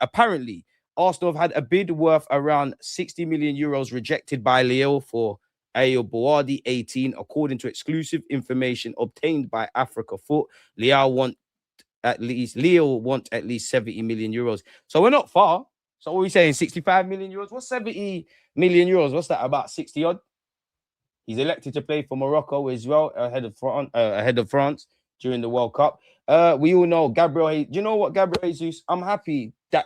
apparently, Arsenal have had a bid worth around 60 million euros rejected by Leao for Bouaddi 18, according to exclusive information obtained by Africa Foot. Leo want at least 70 million euros. So we're not far. So what are we saying? 65 million euros? What's 70 million euros? What's that? About 60 odd? He's elected to play for Morocco as well, ahead of France during the World Cup. We all know Gabriel. Do you know what, Gabriel Jesus? I'm happy that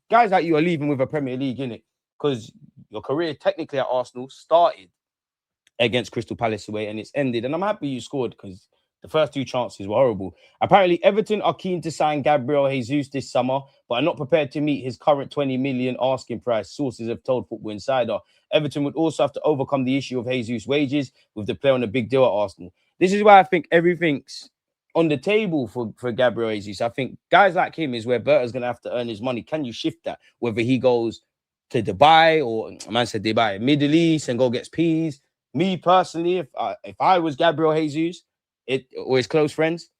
guys like you are leaving with a Premier League, innit? Because your career technically at Arsenal started against Crystal Palace away and it's ended. And I'm happy you scored because the first 2 chances were horrible. Apparently, Everton are keen to sign Gabriel Jesus this summer, but are not prepared to meet his current 20 million asking price, sources have told Football Insider. Everton would also have to overcome the issue of Jesus' wages with the player on a big deal at Arsenal. This is why I think everything's on the table for Gabriel Jesus. I think guys like him is where Berta's going to have to earn his money. Can you shift that? Whether he goes to Dubai or, man said Dubai, Middle East and go gets peas. Me personally, if I was Gabriel Jesus, or his close friends,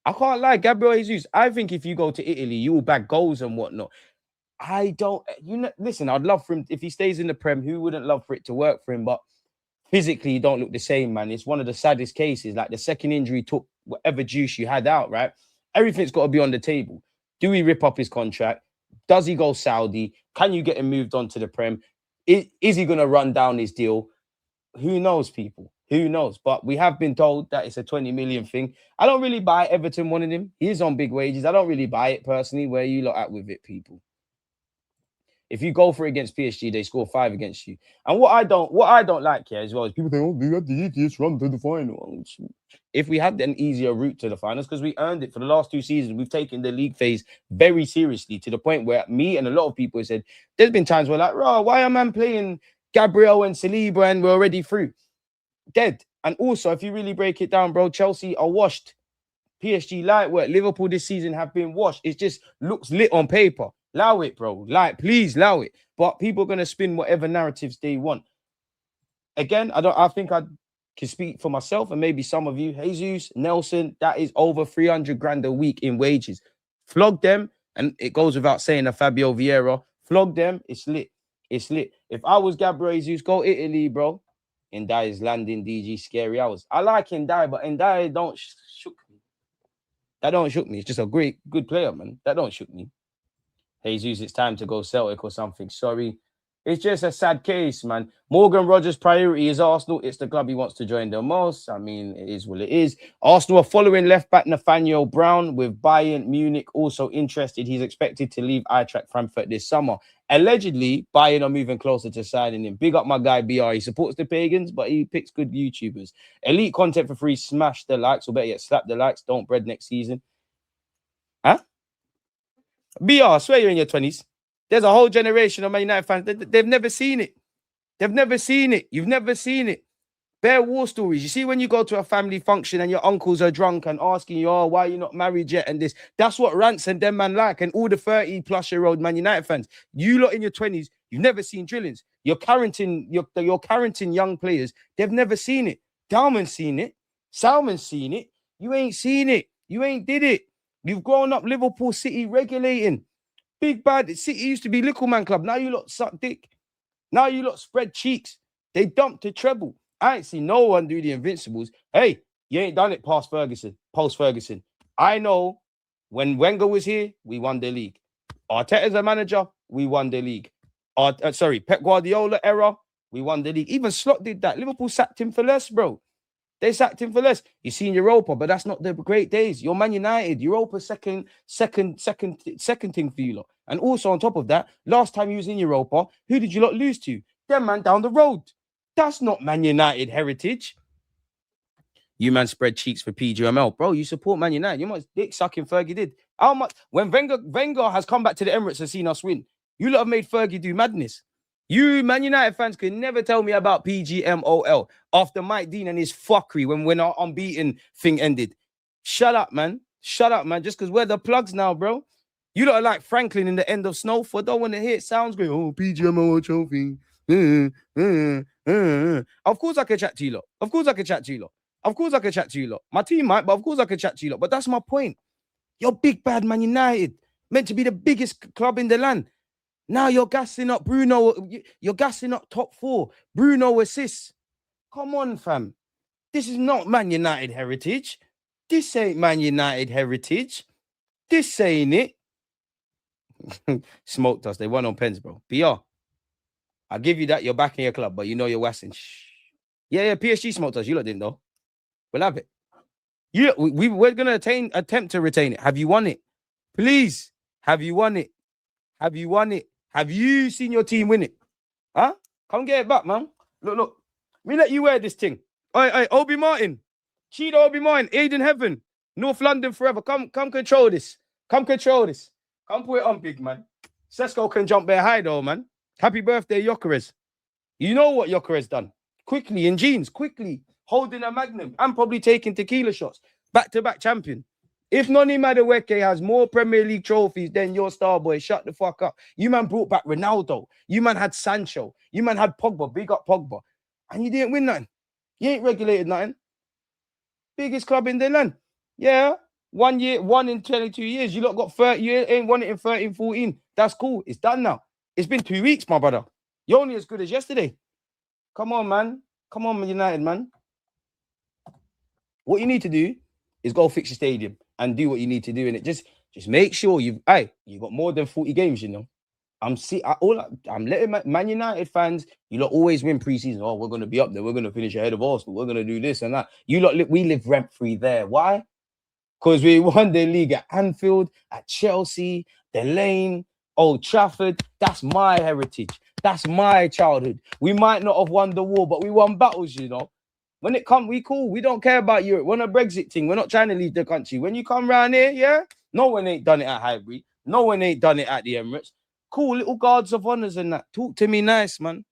I can't lie, Gabriel Jesus, I think if you go to Italy, you will bag goals and whatnot. Listen, I'd love for him, if he stays in the Prem, who wouldn't love for it to work for him? But physically, you don't look the same, man. It's one of the saddest cases. Like, the second injury took whatever juice you had out, right? Everything's got to be on the table. Do we rip up his contract? Does he go Saudi? Can you get him moved on to the Prem? Is he going to run down his deal? Who knows, people? Who knows? But we have been told that it's a 20 million thing. I don't really buy Everton wanting him. He is on big wages. I don't really buy it personally. Where you lot at with it, people? If you go for it against PSG, they score 5 against you. And what I don't like here as well is people think, oh, we had the easiest run to the final. If we had an easier route to the finals, because we earned it for the last 2 seasons, we've taken the league phase very seriously to the point where me and a lot of people have said, there's been times where like, why am I playing Gabriel and Saliba and we're already through? Dead. And also, if you really break it down, bro, Chelsea are washed. PSG light work. Liverpool this season have been washed. It just looks lit on paper. Allow it, bro. Like, please allow it. But people are going to spin whatever narratives they want. Again, I think I can speak for myself and maybe some of you. Jesus, Nelson, that is over 300 grand a week in wages. Flog them, and it goes without saying, a Fabio Vieira. Flog them, it's lit. It's lit. If I was Gabriel Jesus, go Italy, bro. Ndai is landing DG scary hours. I like Ndai, but Ndai don't shook me. That don't shook me. It's just a good player, man. That don't shook me. Jesus, it's time to go Celtic or something. Sorry. It's just a sad case, man. Morgan Rogers' priority is Arsenal. It's the club he wants to join the most. I mean, it is what it is. Arsenal are following left-back Nathaniel Brown, with Bayern Munich also interested. He's expected to leave Eintracht Frankfurt this summer. Allegedly, Bayern are moving closer to signing him. Big up my guy, BR. He supports the Pagans, but he picks good YouTubers. Elite content for free. Smash the likes, or better yet, slap the likes. Don't bread next season. Huh? BR, I swear you're in your 20s. There's a whole generation of Man United fans. They've never seen it. They've never seen it. You've never seen it. Bare war stories. You see, when you go to a family function and your uncles are drunk and asking you, oh, why are you not married yet? And this, that's what Rants and them man like. And all the 30-plus-year-old Man United fans, you lot in your 20s, you've never seen drillings. You're parenting young players. They've never seen it. Dalman's seen it. Salman's seen it. You ain't seen it. You ain't did it. You've grown up Liverpool City regulating. Big bad. City used to be little man club. Now you lot suck dick. Now you lot spread cheeks. They dumped the treble. I ain't seen no one do the Invincibles. Hey, you ain't done it post Ferguson. I know when Wenger was here, we won the league. Arteta's a manager, we won the league. Pep Guardiola era, we won the league. Even Slot did that. Liverpool sacked him for less, bro. They sacked him for less. You see in Europa, but that's not the great days. You're Man United. Europa second thing for you lot. And also on top of that, last time you was in Europa, who did you lot lose to? Them man down the road. That's not Man United heritage. You man spread cheeks for PGML. Bro, you support Man United. You much dick sucking Fergie did. How much? When Wenger has come back to the Emirates and seen us win, you lot have made Fergie do madness. You Man United fans could never tell me about PGMOL after Mike Dean and his fuckery when our unbeaten thing ended. Shut up, man. Shut up, man. Just because we're the plugs now, bro. You lot are like Franklin in the end of Snowford. Don't want to hear it. Sounds great. Oh, PGMOL trophy. Of course I can chat to you lot. Of course I can chat to you lot. Of course I can chat to you lot. My team might, but of course I can chat to you lot. But that's my point. You're big bad Man United. Meant to be the biggest club in the land. Now you're gassing up Bruno. You're gassing up top 4. Bruno assists. Come on, fam. This is not Man United heritage. This ain't Man United heritage. This ain't it. Smoked us. They won on pens, bro. BR. I'll give you that. You're back in your club, but you know you're wassing. Shh. Yeah, PSG smoked us. You lot didn't, though. We'll have it. We're going to attempt to retain it. Have you won it? Please. Have you won it? Have you won it? Have you seen your team win it? Huh? Come get it back, man. Look. Me let you wear this thing. Oi, Obi Martin. Cheetah Obi Martin. Aiden Heaven. North London forever. Come control this. Come control this. Come put it on, big man. Sesko can jump there high, though, man. Happy birthday, Gyökeres. You know what Gyökeres done. Quickly, in jeans, quickly. Holding a magnum. And probably taking tequila shots. Back-to-back champion. If Noni Madueke has more Premier League trophies than your star boy, shut the fuck up. You man brought back Ronaldo. You man had Sancho. You man had Pogba. Big up Pogba. And you didn't win nothing. You ain't regulated nothing. Biggest club in the land. Yeah. 1 year, 1 in 22 years. You lot got 30. You ain't won it in 13, 14. That's cool. It's done now. It's been 2 weeks, my brother. You're only as good as yesterday. Come on, man. Come on, United, man. What you need to do is go fix your stadium and do what you need to do in it. Just make sure you got more than 40 games, you know. I'm letting Man United fans, you lot always win preseason. Oh, we're going to be up there. We're going to finish ahead of Arsenal. We're going to do this and that. You lot, we live rent-free there. Why? Because we won the league at Anfield, at Chelsea, the Lane, Old Trafford. That's my heritage. That's my childhood. We might not have won the war, but we won battles, you know. When it comes, we cool. We don't care about Europe. We're on a Brexit thing. We're not trying to leave the country. When you come round here, yeah, no one ain't done it at Highbury. No one ain't done it at the Emirates. Cool, little guards of honors and that. Talk to me nice, man.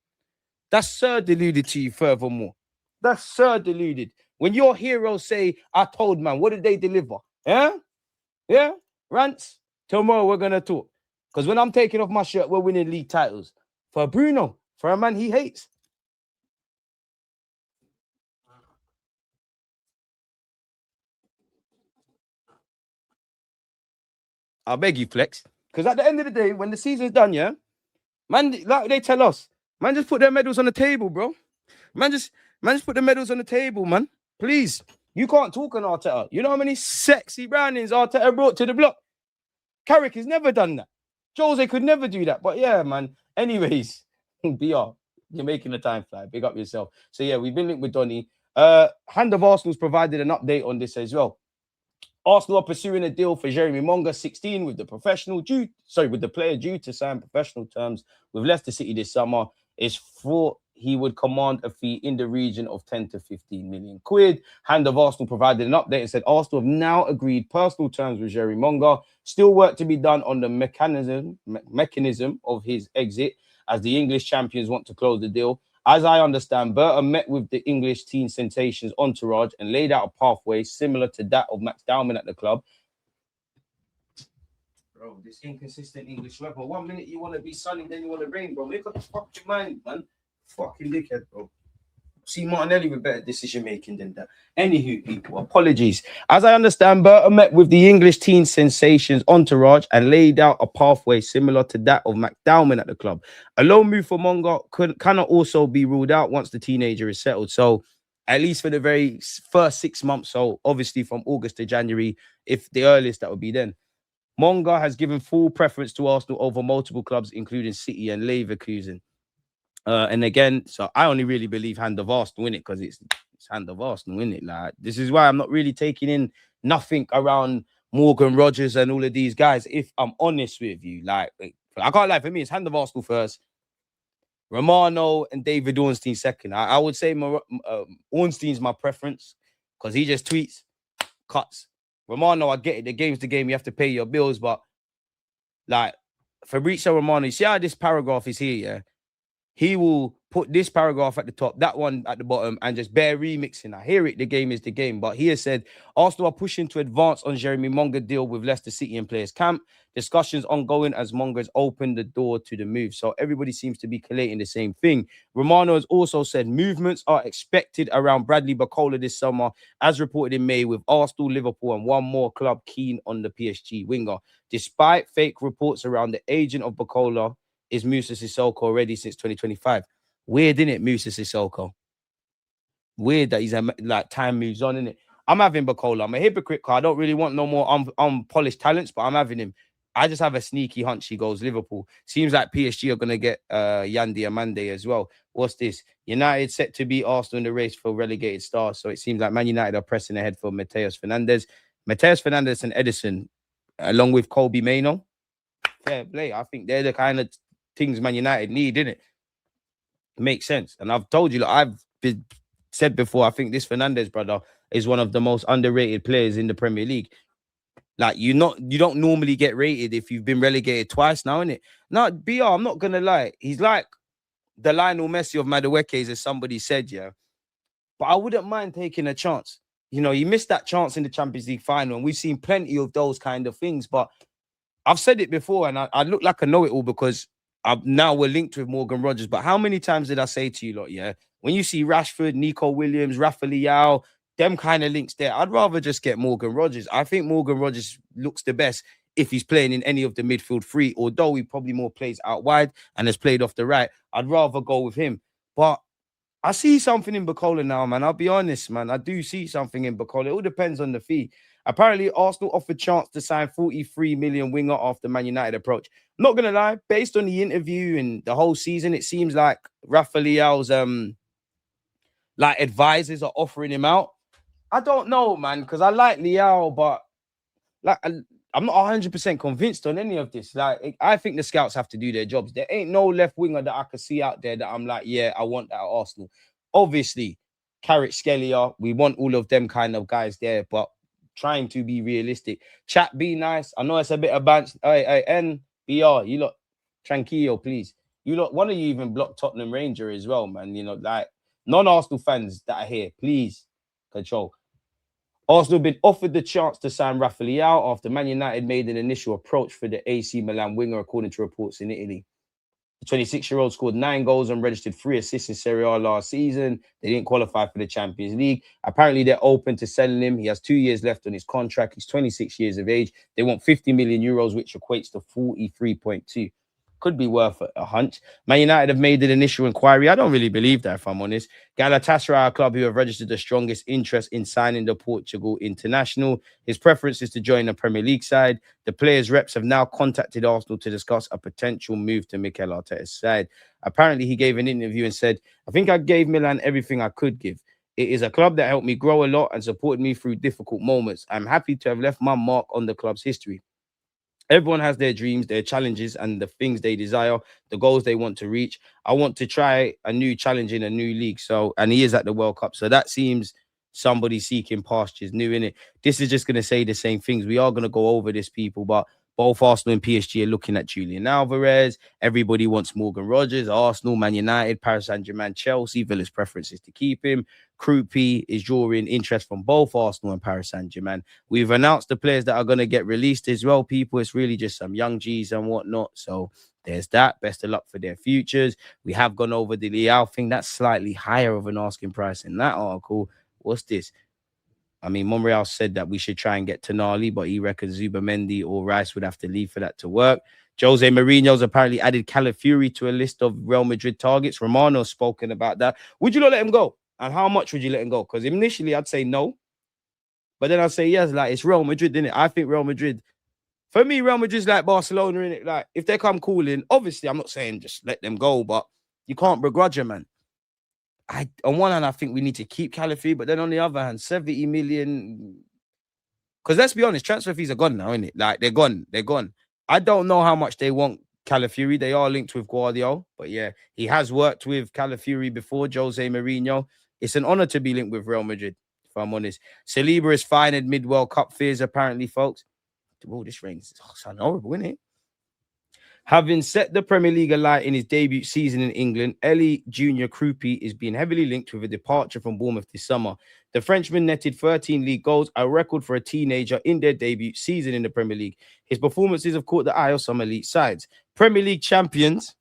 That's Sir deluded to you furthermore. That's Sir deluded. When your heroes say, I told man, what did they deliver? Yeah? Yeah? Rants? Tomorrow we're going to talk. Because when I'm taking off my shirt, we're winning league titles. For Bruno, for a man he hates. I beg you, Flex. Because at the end of the day, when the season's done, yeah, man, like they tell us, man, just put their medals on the table, bro. Man, just put the medals on the table, man. Please. You can't talk on Arteta. You know how many sexy brandings Arteta brought to the block? Carrick has never done that. Jose could never do that. But yeah, man. Anyways, BR, you're making the time fly. Big up yourself. So yeah, we've been linked with Donny. Hand of Arsenal's provided an update on this as well. Arsenal are pursuing a deal for Jeremy Monga, 16, with the player due to sign professional terms with Leicester City this summer. Is thought he would command a fee in the region of 10 to 15 million quid. Hand of Arsenal provided an update and said Arsenal have now agreed personal terms with Jeremy Monga. Still work to be done on the mechanism of his exit, as the English champions want to close the deal. As I understand, Burton met with the English teen sensations entourage and laid out a pathway similar to that of Max Dowman at the club. Bro, this inconsistent English weather. 1 minute you want to be sunny, then you want to rain, bro. Make up the fuck your mind, man. Fucking dickhead, bro. See Martinelli with better decision making than that. Anywho, people, apologies. As I understand, Burton met with the English teen sensations entourage and laid out a pathway similar to that of Max Dowman at the club. A loan move for Monga cannot also be ruled out once the teenager is settled. So, at least for the very first 6 months, so obviously from August to January, if the earliest, that would be then. Monga has given full preference to Arsenal over multiple clubs, including City and Leverkusen. And again, so I only really believe Hand of Arsenal in it because it's Hand of Arsenal in it. Like, this is why I'm not really taking in nothing around Morgan Rogers and all of these guys. If I'm honest with you, like I can't lie, for me, it's Hand of Arsenal first, Romano and David Ornstein second. I would say Ornstein's my preference because he just tweets, cuts. Romano, I get it. The game's the game. You have to pay your bills, but like Fabrizio Romano, you see how this paragraph is here, yeah? he will put this paragraph at the top, that one at the bottom, and just bear remixing. I hear it, the game is the game. But he has said, Arsenal are pushing to advance on Jeremy Monga deal with Leicester City and players camp. Discussions ongoing as Monga has opened the door to the move. So everybody seems to be collating the same thing. Romano has also said movements are expected around Bradley Barcola this summer, as reported in May, with Arsenal, Liverpool, and one more club keen on the PSG winger. Despite fake reports around the agent of Barcola is Moussa Sissoko already since 2025. Weird, isn't it, Moussa Sissoko? Weird that he's like time moves on, innit? I'm having Barcola. I'm a hypocrite, because I don't really want no more unpolished talents, but I'm having him. I just have a sneaky hunch he goes Liverpool. Seems like PSG are going to get Yandi Amande as well. What's this? United set to beat Arsenal in the race for relegated stars. So it seems like Man United are pressing ahead for Mateus Fernandes. Mateus Fernandes and Edison, along with Kobe Mainoo. Fair play. I think they're the kind of things Man United need, innit? Makes sense. And I've told you, like, said before, I think this Fernandes brother is one of the most underrated players in the Premier League. Like, you don't normally get rated if you've been relegated twice now, innit? Now, BR, I'm not gonna lie, he's like the Lionel Messi of Maduekes, as somebody said, yeah. But I wouldn't mind taking a chance. You know, he missed that chance in the Champions League final, and we've seen plenty of those kind of things. But I've said it before, and I look like I know it all because now we're linked with Morgan Rogers. But how many times did I say to you, lot, yeah, when you see Rashford, Nico Williams, Rafael Leao, them kind of links there, I'd rather just get Morgan Rogers. I think Morgan Rogers looks the best if he's playing in any of the midfield three, although he probably more plays out wide and has played off the right. I'd rather go with him. But I see something in Barcola now, man. I'll be honest, man. I do see something in Barcola. It all depends on the fee. Apparently, Arsenal offered chance to sign 43 million winger after Man United approach. Not gonna lie, based on the interview and the whole season, it seems like Rafael Leao's like advisors are offering him out. I don't know, man, because I like Leao, but like I'm not 100% convinced on any of this. Like, I think the scouts have to do their jobs. There ain't no left winger that I can see out there that I'm like, yeah, I want that at Arsenal. Obviously, Carrick, Skellier, we want all of them kind of guys there, but trying to be realistic. Chat, be nice. I know it's a bit of banter. Hey, NBR, you lot, tranquillo, please. You lot, one of you even blocked Tottenham Ranger as well, man. You know, like, non-Arsenal fans that are here, please control. Arsenal been offered the chance to sign Rafael Leao after Man United made an initial approach for the AC Milan winger, according to reports in Italy. The 26-year-old scored 9 goals and registered 3 assists in Serie A last season. They didn't qualify for the Champions League. Apparently, they're open to selling him. He has 2 years left on his contract. He's 26 years of age. They want 50 million euros, which equates to 43.2. Could be worth a hunch. Man United have made an initial inquiry. I don't really believe that, if I'm honest. Galatasaray, a club who have registered the strongest interest in signing the Portugal international. His preference is to join the Premier League side. The players' reps have now contacted Arsenal to discuss a potential move to Mikel Arteta's side. Apparently, he gave an interview and said, I think I gave Milan everything I could give. It is a club that helped me grow a lot and supported me through difficult moments. I'm happy to have left my mark on the club's history. Everyone has their dreams, their challenges, and the things they desire, the goals they want to reach. I want to try a new challenge in a new league. So, and he is at the World Cup. So that seems somebody seeking pastures new, innit? This is just going to say the same things. We are going to go over this, people, but both Arsenal and PSG are looking at Julian Alvarez. Everybody wants Morgan Rogers. Arsenal, Man United, Paris Saint-Germain, Chelsea. Villa's preference is to keep him. Krupi is drawing interest from both Arsenal and Paris Saint-Germain. We've announced the players that are going to get released as well, people. It's really just some young G's and whatnot. So there's that. Best of luck for their futures. We have gone over the Leao thing. That's slightly higher of an asking price in that article. What's this? I mean, Monreal said that we should try and get Tonali, but he reckons Zubamendi or Rice would have to leave for that to work. Jose Mourinho's apparently added Calafiori to a list of Real Madrid targets. Romano's spoken about that. Would you not let him go? And how much would you let him go? Because initially I'd say no. But then I'd say yes, like it's Real Madrid, isn't it? I think Real Madrid, for me, Real Madrid's like Barcelona, innit? Like, if they come calling, obviously I'm not saying just let them go, but you can't begrudge them, man. On one hand, I think we need to keep Calafiori, but then on the other hand, 70 million. Because let's be honest, transfer fees are gone now, innit? Like, they're gone. They're gone. I don't know how much they want Calafiori. They are linked with Guardiola, but yeah, he has worked with Calafiori before, Jose Mourinho. It's an honor to be linked with Real Madrid, if I'm honest. Saliba is fine in mid-World Cup fears, apparently, folks. Oh, this rain's horrible, isn't it? Having set the Premier League alight in his debut season in England, Ellie Junior Krupi is being heavily linked with a departure from Bournemouth this summer. The Frenchman netted 13 league goals, a record for a teenager in their debut season in the Premier League. His performances have caught the eye of some elite sides. Premier League champions.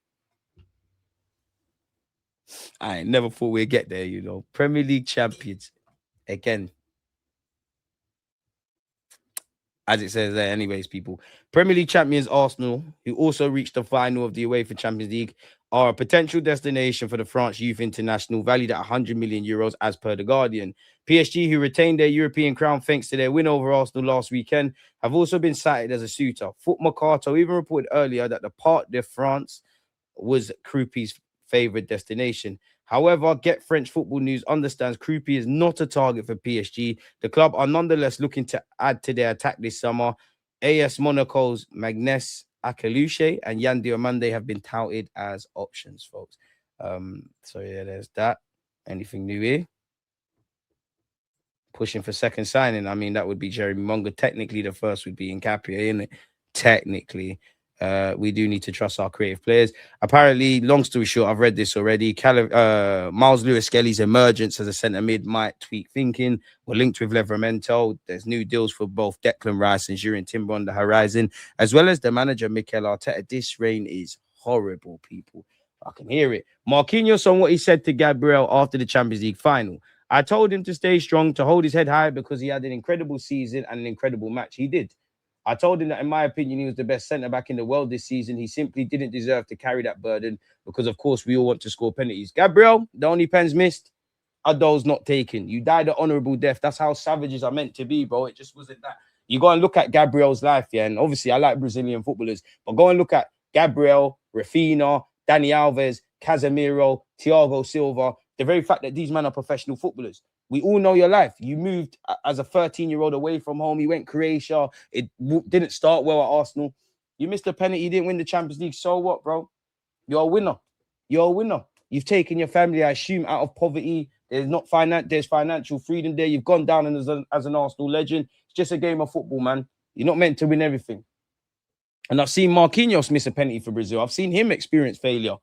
I never thought we'd get there, you know. Premier League champions. Again, as it says there, anyways, people. Premier League champions Arsenal, who also reached the final of the UEFA Champions League, are a potential destination for the France Youth International, valued at 100 million euros, as per The Guardian. PSG, who retained their European crown thanks to their win over Arsenal last weekend, have also been cited as a suitor. Foot Mercato even reported earlier that the Parc de France was Krupi's favoured destination. However, Get French Football News understands Krupi is not a target for PSG. The club are nonetheless looking to add to their attack this summer. AS Monaco's Magnès Akaluche and Yan Diomande have been touted as options, folks. So yeah, there's that. Anything new here? Pushing for second signing. I mean, that would be Jeremy Monga. Technically, the first would be Nkapia, isn't it? Technically. We do need to trust our creative players. Apparently, long story short, I've read this already. Miles Lewis-Skelly's emergence as a centre mid might tweak thinking. We're linked with Livramento. There's new deals for both Declan Rice and Jurien Timber on the horizon, as well as the manager Mikel Arteta. This reign is horrible, people. I can hear it. Marquinhos on what he said to Gabriel after the Champions League final. I told him to stay strong, to hold his head high, because he had an incredible season and an incredible match. He did. I told him that, in my opinion, he was the best centre-back in the world this season. He simply didn't deserve to carry that burden because, of course, we all want to score penalties. Gabriel, the only pens missed are those not taken. You died an honourable death. That's how savages are meant to be, bro. It just wasn't that. You go and look at Gabriel's life, yeah, and obviously I like Brazilian footballers, but go and look at Gabriel, Rafinha, Dani Alves, Casemiro, Thiago Silva. The very fact that these men are professional footballers. We all know your life. You moved as a 13-year-old away from home. You went Croatia. It didn't start well at Arsenal. You missed a penalty. You didn't win the Champions League. So what, bro? You're a winner. You're a winner. You've taken your family, I assume, out of poverty. There's financial freedom there. You've gone down as an Arsenal legend. It's just a game of football, man. You're not meant to win everything. And I've seen Marquinhos miss a penalty for Brazil. I've seen him experience failure.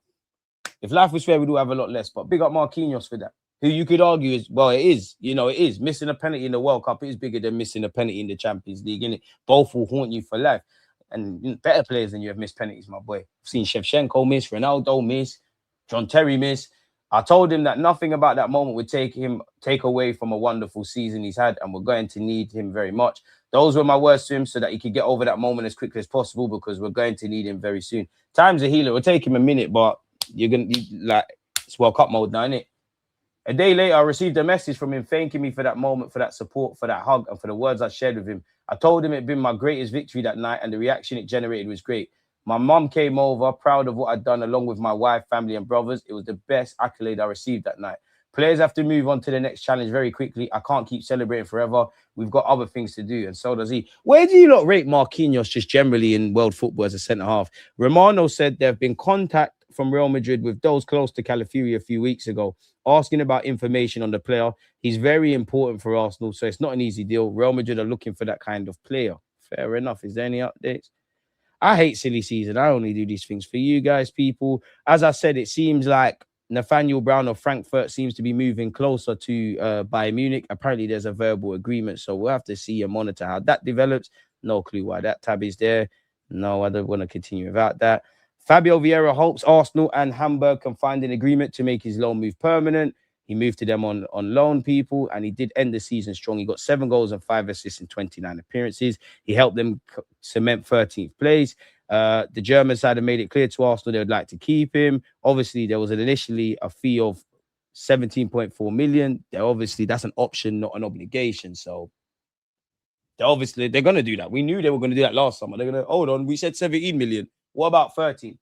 If life was fair, we'd all have a lot less. But big up Marquinhos for that. Who you could argue is, well, it is. You know, it is. Missing a penalty in the World Cup is bigger than missing a penalty in the Champions League, innit? Both will haunt you for life. And better players than you have missed penalties, my boy. I've seen Shevchenko miss, Ronaldo miss, John Terry miss. I told him that nothing about that moment would take away from a wonderful season he's had, and we're going to need him very much. Those were my words to him so that he could get over that moment as quickly as possible, because we're going to need him very soon. Time's a healer. It'll take him a minute, but it's World Cup mode now, innit? A day later, I received a message from him thanking me for that moment, for that support, for that hug, and for the words I shared with him. I told him it had been my greatest victory that night, and the reaction it generated was great. My mum came over, proud of what I'd done, along with my wife, family, and brothers. It was the best accolade I received that night. Players have to move on to the next challenge very quickly. I can't keep celebrating forever. We've got other things to do, and so does he. Where do you not rate Marquinhos just generally in world football as a centre-half? Romano said there have been contact from Real Madrid with those close to Calafiori a few weeks ago, asking about information on the player. He's very important for Arsenal, so it's not an easy deal. Real Madrid are looking for that kind of player. Fair enough. Is there any updates? I hate silly season. I only do these things for you guys, people. As I said, it seems like Nathaniel Brown of Frankfurt seems to be moving closer to Bayern Munich. Apparently, there's a verbal agreement, so we'll have to see and monitor how that develops. No clue why that tab is there. No, I don't want to continue without that. Fabio Vieira hopes Arsenal and Hamburg can find an agreement to make his loan move permanent. He moved to them on loan, people, and he did end the season strong. He got 7 goals and 5 assists in 29 appearances. He helped them cement 13th place. The German side have made it clear to Arsenal they would like to keep him. Obviously, there was initially a fee of 17.4 million. That's an option, not an obligation. So they're going to do that. We knew they were going to do that last summer. They're going to, hold on, we said 17 million. What about 13?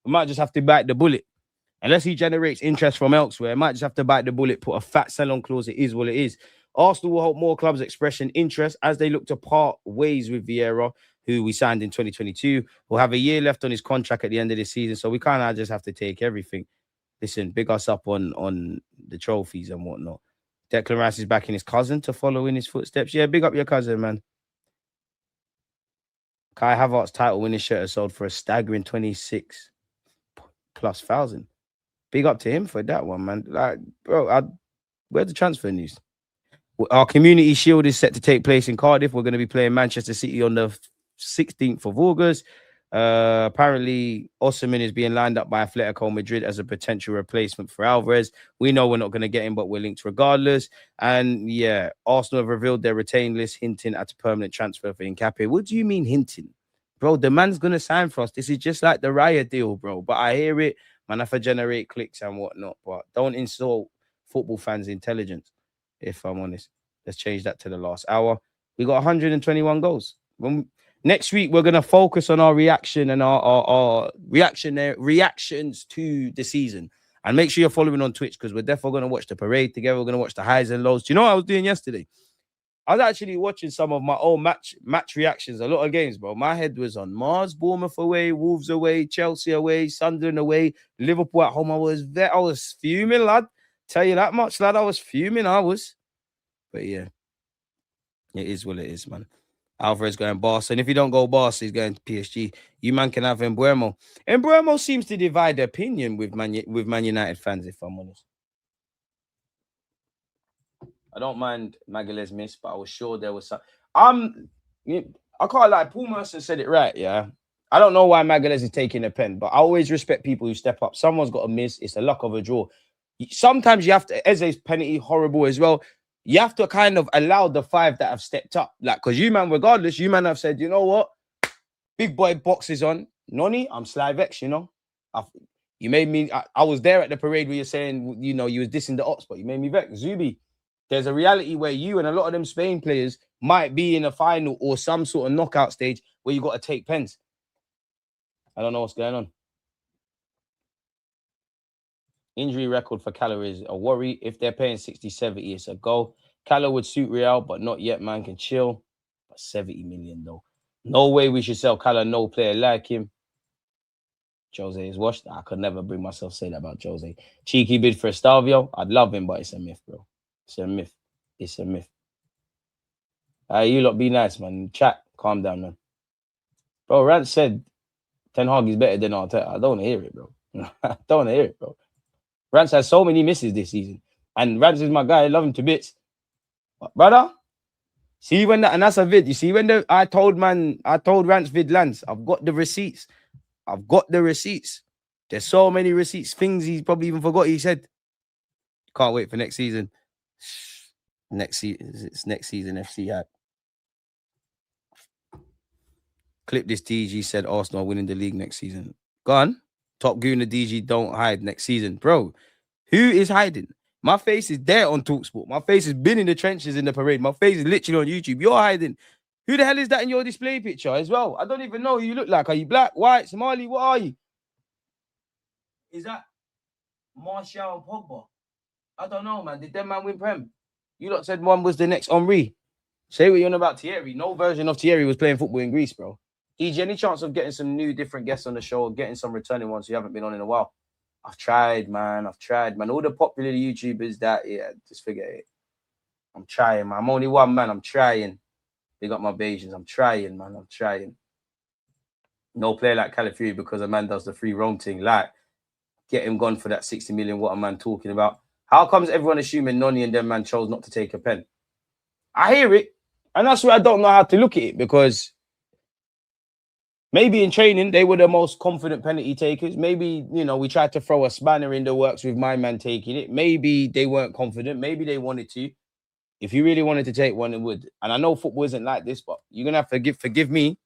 We might just have to bite the bullet. Unless he generates interest from elsewhere, I might just have to bite the bullet, put a fat sell-on clause. It is what it is. Arsenal will hope more clubs express an interest as they look to part ways with Vieira, who we signed in 2022. We'll have a year left on his contract at the end of the season, so we kind of just have to take everything. Listen, big us up on the trophies and whatnot. Declan Rice is backing his cousin to follow in his footsteps. Yeah, big up your cousin, man. Kai Havertz's title winning shirt has sold for a staggering 26 plus thousand. Big up to him for that one, man. Like, bro, where's the transfer news? Our community shield is set to take place in Cardiff. We're going to be playing Manchester City on the 16th of August. Apparently, Osimhen is being lined up by Atletico Madrid as a potential replacement for Alvarez. We know we're not going to get him, but we're linked regardless. And yeah, Arsenal have revealed their retained list, hinting at a permanent transfer for Nkapé. What do you mean hinting? Bro, the man's going to sign for us. This is just like the Raya deal, bro. But I hear it. Man, have to generate clicks and whatnot. But don't insult football fans' intelligence, if I'm honest. Let's change that to the last hour. We got 121 goals. Next week, we're going to focus on our reaction and our reactions to the season. And make sure you're following on Twitch because we're definitely going to watch the parade together. We're going to watch the highs and lows. Do you know what I was doing yesterday? I was actually watching some of my own match reactions, a lot of games, bro. My head was on Mars, Bournemouth away, Wolves away, Chelsea away, Sunderland away, Liverpool at home. I was fuming, lad. Tell you that much, lad. I was fuming. But yeah, it is what it is, man. Alvarez going Barca. And if you don't go Barca, he's going to PSG. You man can have Embuemo. Embuemo seems to divide opinion with Man United fans, if I'm honest. I don't mind Magalhaes miss, but I was sure there was some. I can't lie. Paul Merson said it right, yeah. I don't know why Magalhaes is taking a pen, but I always respect people who step up. Someone's got a miss. It's the luck of a draw. Sometimes you have to. Eze's penalty horrible as well. You have to kind of allow the 5 that have stepped up, like because you man, regardless, you man have said, you know what, big boy boxes on. Noni, I'm Slivex, you know. You made me. I was there at the parade where you're saying, you know, you was dissing the ops, but you made me vex. Zubi. There's a reality where you and a lot of them Spain players might be in a final or some sort of knockout stage where you got to take pens. I don't know what's going on. Injury record for Calla is a worry. If they're paying 60, 70, it's a go. Calla would suit Real, but not yet, man. Can chill. But 70 million, though. No way we should sell Calla. No player like him. Jose is washed. I could never bring myself to say that about Jose. Cheeky bid for Estavio. I'd love him, but it's a myth, bro. It's a myth. It's a myth. You lot be nice, man. Chat. Calm down, man. Bro, Rance said Ten Hag is better than Arteta. I don't want to hear it, bro. I don't want to hear it, bro. Rance has so many misses this season. And Rance is my guy. I love him to bits. But brother, see when that, and that's a vid. You see when I told Rance vid lands, I've got the receipts. There's so many receipts. Things he's probably even forgot he said. Can't wait for next season. It's next season FC hype. Clip this DG said Arsenal winning the league next season. Go on. Top Gooner DG don't hide next season. Bro, who is hiding? My face is there on TalkSport. My face has been in the trenches in the parade. My face is literally on YouTube. You're hiding. Who the hell is that in your display picture as well? I don't even know who you look like. Are you black, white, Somali? What are you? Is that Martial and Pogba? I don't know, man. Did them man win Prem? You lot said one was the next Henry. Say what you're on about Thierry. No version of Thierry was playing football in Greece, bro. DG, any chance of getting some new different guests on the show, getting some returning ones who haven't been on in a while? I've tried, man. All the popular YouTubers just forget it. I'm trying, man. I'm only one man. I'm trying. They got my Bayesians. I'm trying, man. I'm trying. No player like Calafiori because a man does the free wrong thing. Like, get him gone for that 60 million. What a man talking about. How comes everyone assuming Noni and them man chose not to take a pen? I hear it. And that's why I don't know how to look at it because maybe in training, they were the most confident penalty takers. Maybe, we tried to throw a spanner in the works with my man taking it. Maybe they weren't confident. Maybe they wanted to. If you really wanted to take one, it would. And I know football isn't like this, but you're going to have to forgive me.